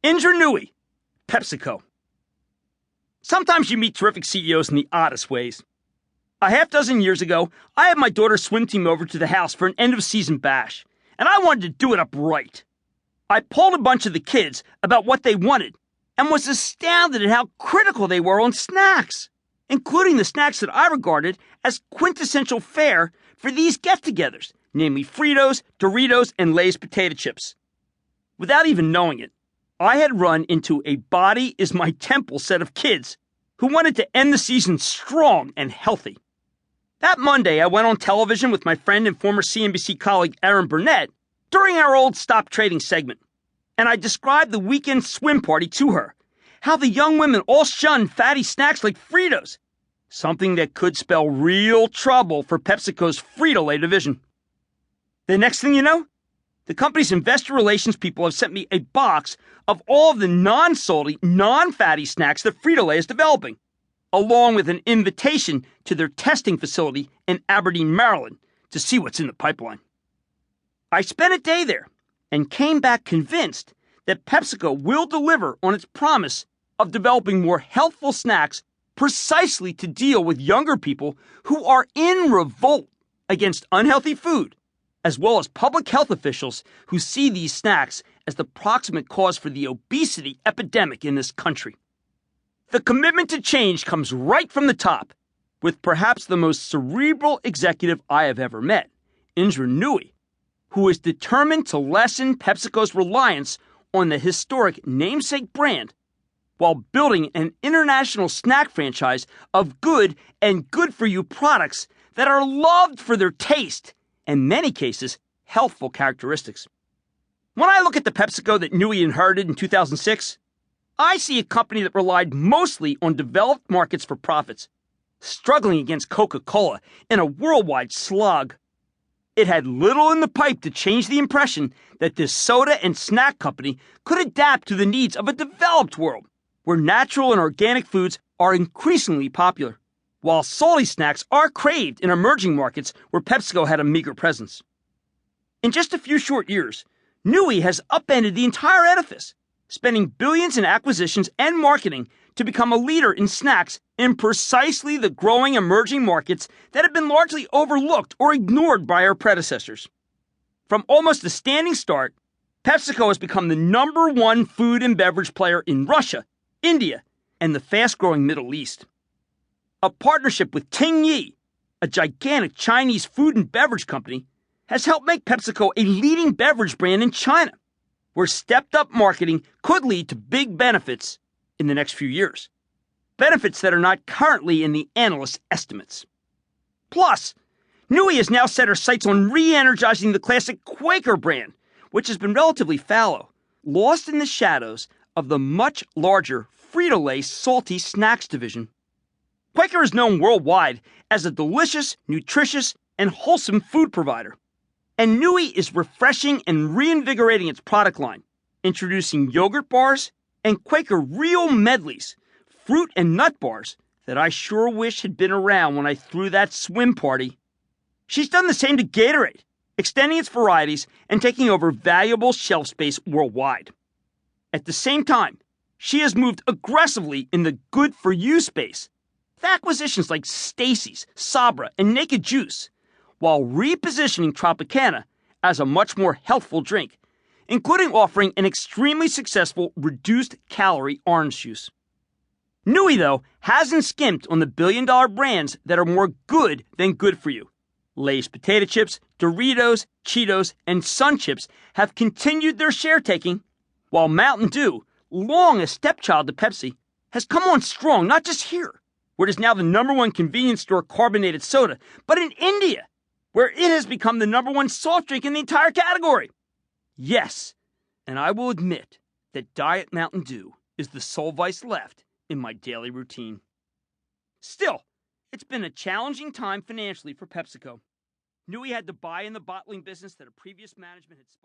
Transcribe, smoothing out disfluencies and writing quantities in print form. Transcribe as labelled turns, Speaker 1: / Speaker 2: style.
Speaker 1: Ingenuity, PepsiCo. Sometimes you meet terrific CEOs in the oddest ways. A half dozen years ago, I had my daughter's swim team over to the house for an end-of-season bash, and I wanted to do it up right. I polled a bunch of the kids about what they wanted and was astounded at how critical they were on snacks, including the snacks that I regarded as quintessential fare for these get-togethers, namely Fritos, Doritos, and Lay's potato chips. Without even knowing it, I had run into a body is my temple set of kids who wanted to end the season strong and healthy. That Monday, I went on television with my friend and former CNBC colleague Erin Burnett during our old Stop Trading segment, and I described the weekend swim party to her, how the young women all shunned fatty snacks like Fritos, something that could spell real trouble for PepsiCo's Frito-Lay division. The next thing you know, the company's investor relations people have sent me a box of all of the non-salty, non-fatty snacks that Frito-Lay is developing, along with an invitation to their testing facility in Aberdeen, Maryland, to see what's in the pipeline. I spent a day there and came back convinced that PepsiCo will deliver on its promise of developing more healthful snacks precisely to deal with younger people who are in revolt against unhealthy food, as well as public health officials who see these snacks as the proximate cause for the obesity epidemic in this country. The commitment to change comes right from the top, with perhaps the most cerebral executive I have ever met, Indra Nooyi, who is determined to lessen PepsiCo's reliance on the historic namesake brand while building an international snack franchise of good and good-for-you products that are loved for their taste, and in many cases, healthful characteristics. When I look at the PepsiCo that Nooyi inherited in 2006, I see a company that relied mostly on developed markets for profits, struggling against Coca-Cola in a worldwide slog. It had little in the pipe to change the impression that this soda and snack company could adapt to the needs of a developed world, where natural and organic foods are increasingly popular, while salty snacks are craved in emerging markets where PepsiCo had a meager presence. In just a few short years, Nooyi has upended the entire edifice, spending billions in acquisitions and marketing to become a leader in snacks in precisely the growing emerging markets that have been largely overlooked or ignored by our predecessors. From almost a standing start, PepsiCo has become the number one food and beverage player in Russia, India, and the fast-growing Middle East. A partnership with Tingyi, a gigantic Chinese food and beverage company, has helped make PepsiCo a leading beverage brand in China, where stepped-up marketing could lead to big benefits in the next few years. Benefits that are not currently in the analysts' estimates. Plus, Nooyi has now set her sights on re-energizing the classic Quaker brand, which has been relatively fallow, lost in the shadows of the much larger Frito-Lay salty snacks division. Quaker is known worldwide as a delicious, nutritious, and wholesome food provider. And Nooyi is refreshing and reinvigorating its product line, introducing yogurt bars and Quaker Real Medleys, fruit and nut bars that I sure wish had been around when I threw that swim party. She's done the same to Gatorade, extending its varieties and taking over valuable shelf space worldwide. At the same time, she has moved aggressively in the good-for-you space, with acquisitions like Stacy's, Sabra, and Naked Juice, while repositioning Tropicana as a much more healthful drink, including offering an extremely successful reduced-calorie orange juice. Nooyi, though, hasn't skimped on the billion-dollar brands that are more good than good for you. Lay's potato chips, Doritos, Cheetos, and Sun Chips have continued their share-taking, while Mountain Dew, long a stepchild to Pepsi, has come on strong not just here, where it is now the number one convenience store carbonated soda, but in India, where it has become the number one soft drink in the entire category. Yes, and I will admit that Diet Mountain Dew is the sole vice left in my daily routine. Still, it's been a challenging time financially for PepsiCo. Nooyi had to buy in the bottling business that a previous management had spun.